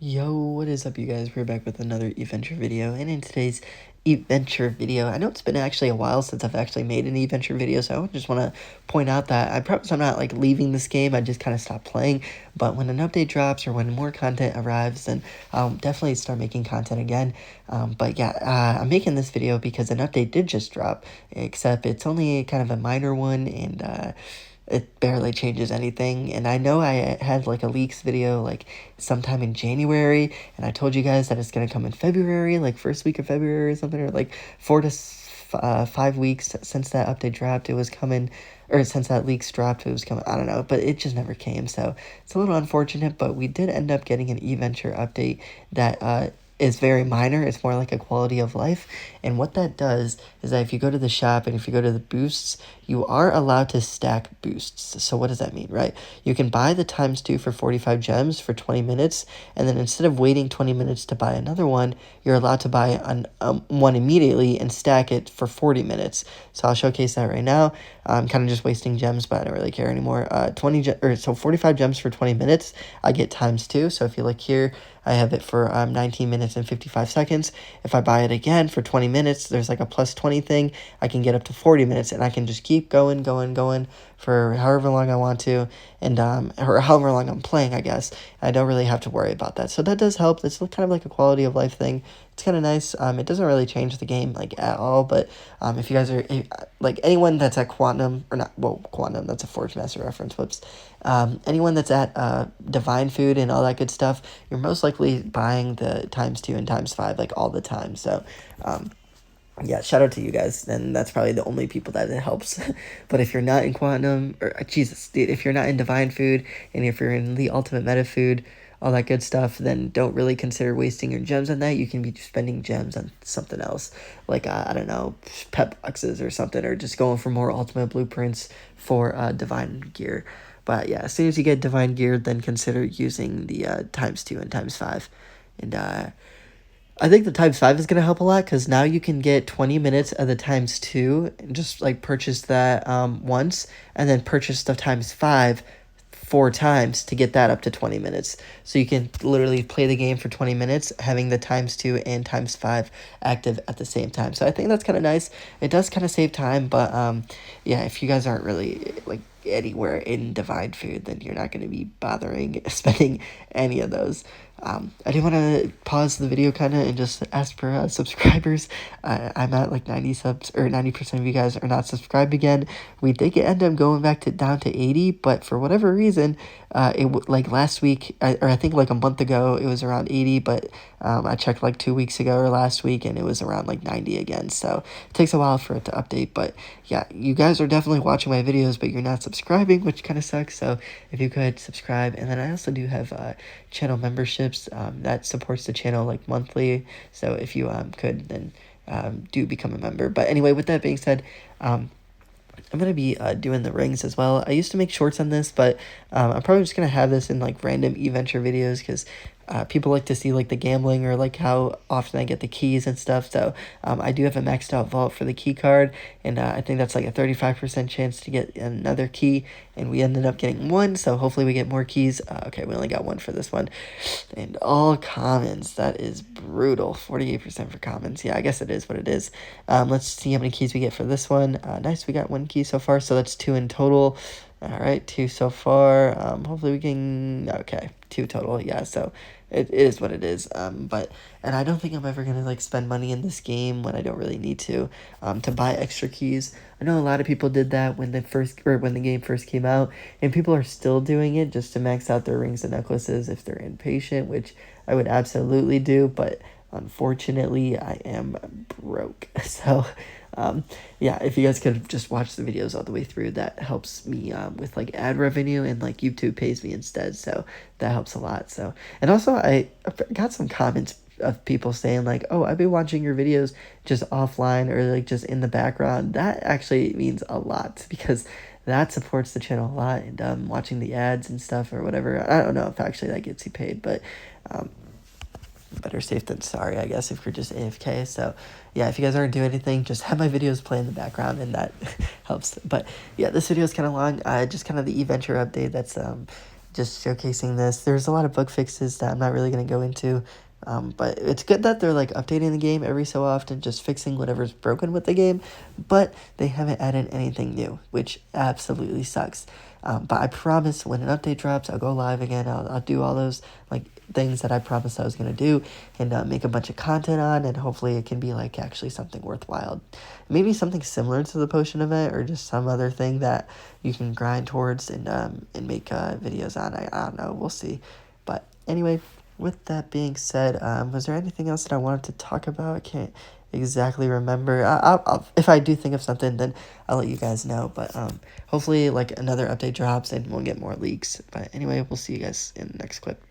Yo, what is up, you guys? We're back with another Eatventure video, and in today's Eatventure video, I know it's been actually a while since I've actually made an Eatventure video, so I just want to point out that I promise I'm not like leaving this game. I just kind of stopped playing, but when an update drops or when more content arrives, then I'll definitely start making content again. But yeah, I'm making this video because an update did just drop, except it's only kind of a minor one, and it barely changes anything. And I know I had like a leaks video like sometime in January, and I told you guys that it's gonna come in February, like first week of February or something, or like 5 weeks since that update dropped, it was coming, or since that leaks dropped, it was coming. I don't know, but it just never came, so it's a little unfortunate. But we did end up getting an Eventure update that is very minor. It's more like a quality of life. And what that does is that if you go to the shop and if you go to the boosts, you are allowed to stack boosts. So what does that mean, right? You can buy the ×2 for 45 gems for 20 minutes, and then instead of waiting 20 minutes to buy another one, you're allowed to buy one immediately and stack it for 40 minutes. So I'll showcase that right now. I'm kind of just wasting gems, but I don't really care anymore. 45 gems for 20 minutes. I get ×2. So if you look here, I have it for 19 minutes and 55 seconds. If I buy it again for 20 minutes, there's like a plus 20 thing. I can get up to 40 minutes, and I can just keep going for however long I want to, and or however long I'm playing, I guess. I don't really have to worry about that. So that does help. It's kind of like a quality of life thing. It's kind of nice. It doesn't really change the game like at all, but if you guys are like anyone that's at Quantum, or not, well, Quantum, that's a Forge Master reference, whoops. Anyone that's at Divine Food and all that good stuff, you're most likely buying the ×2 and ×5 like all the time. So yeah, shout out to you guys, and that's probably the only people that it helps. But if you're not in Quantum, or Jesus, dude, if you're not in Divine Food, and if you're in the Ultimate Meta Food, all that good stuff, then don't really consider wasting your gems on that. You can be spending gems on something else, like I don't know, pet boxes or something, or just going for more Ultimate Blueprints for Divine Gear. But yeah, as soon as you get Divine Gear, then consider using the ×2 and ×5, and I think the ×5 is going to help a lot, because now you can get 20 minutes of the ×2 and just like purchase that once, and then purchase the ×5 4 times to get that up to 20 minutes. So you can literally play the game for 20 minutes having the ×2 and ×5 active at the same time. So I think that's kind of nice. It does kind of save time, but yeah, if you guys aren't really like anywhere in Divine Food, then you're not going to be bothering spending any of those. I do want to pause the video kind of and just ask for subscribers. I'm at like 90 subs, or 90% of you guys are not subscribed again. We did end up going back to down to 80, but for whatever reason, like last week, or I think like a month ago, it was around 80, but I checked like 2 weeks ago or last week, and it was around like 90 again. So it takes a while for it to update, but yeah, you guys are definitely watching my videos, but you're not subscribing, which kind of sucks. So if you could subscribe. And then I also do have channel memberships that supports the channel like monthly. So if you could, then do become a member. But anyway, with that being said, I'm going to be doing the rings as well. I used to make shorts on this, but I'm probably just going to have this in like random Eventure videos, because people like to see like the gambling, or like how often I get the keys and stuff. So I do have a maxed out vault for the key card, and I think that's like a 35% chance to get another key, and we ended up getting one, so hopefully we get more keys. Okay, we only got one for this one, and all commons. That is brutal. 48% for commons. Yeah, I guess it is what it is. Let's see how many keys we get for this one. Nice, we got one key so far, so that's 2 in total. All right, 2 so far. Hopefully we can, okay, 2 total. Yeah, so it is what it is. And I don't think I'm ever gonna like spend money in this game when I don't really need to buy extra keys. I know a lot of people did that when the game first came out, and people are still doing it just to max out their rings and necklaces if they're impatient, which I would absolutely do, but unfortunately I am broke. So yeah, if you guys could just watch the videos all the way through, that helps me with like ad revenue, and like YouTube pays me instead, so that helps a lot. So, and also I got some comments of people saying like, oh, I've been watching your videos just offline, or like just in the background. That actually means a lot, because that supports the channel a lot, and watching the ads and stuff or whatever, I don't know if actually that gets you paid, but better safe than sorry, I guess, if you're just AFK. So yeah, if you guys aren't doing anything, just have my videos play in the background, and that helps. But yeah, this video is kind of long. Just kind of the Eventure update. That's just showcasing this. There's a lot of bug fixes that I'm not really going to go into. But it's good that they're like updating the game every so often, just fixing whatever's broken with the game. But they haven't added anything new, which absolutely sucks. But I promise when an update drops, I'll go live again. I'll do all those like things that I promised I was gonna do, and make a bunch of content on, and hopefully it can be like actually something worthwhile. Maybe something similar to the potion event, or just some other thing that you can grind towards and make videos on. I don't know. We'll see. But anyway, with that being said, was there anything else that I wanted to talk about? I can't exactly remember. If I do think of something, then I'll let you guys know. But hopefully, like another update drops and we'll get more leaks. But anyway, we'll see you guys in the next clip.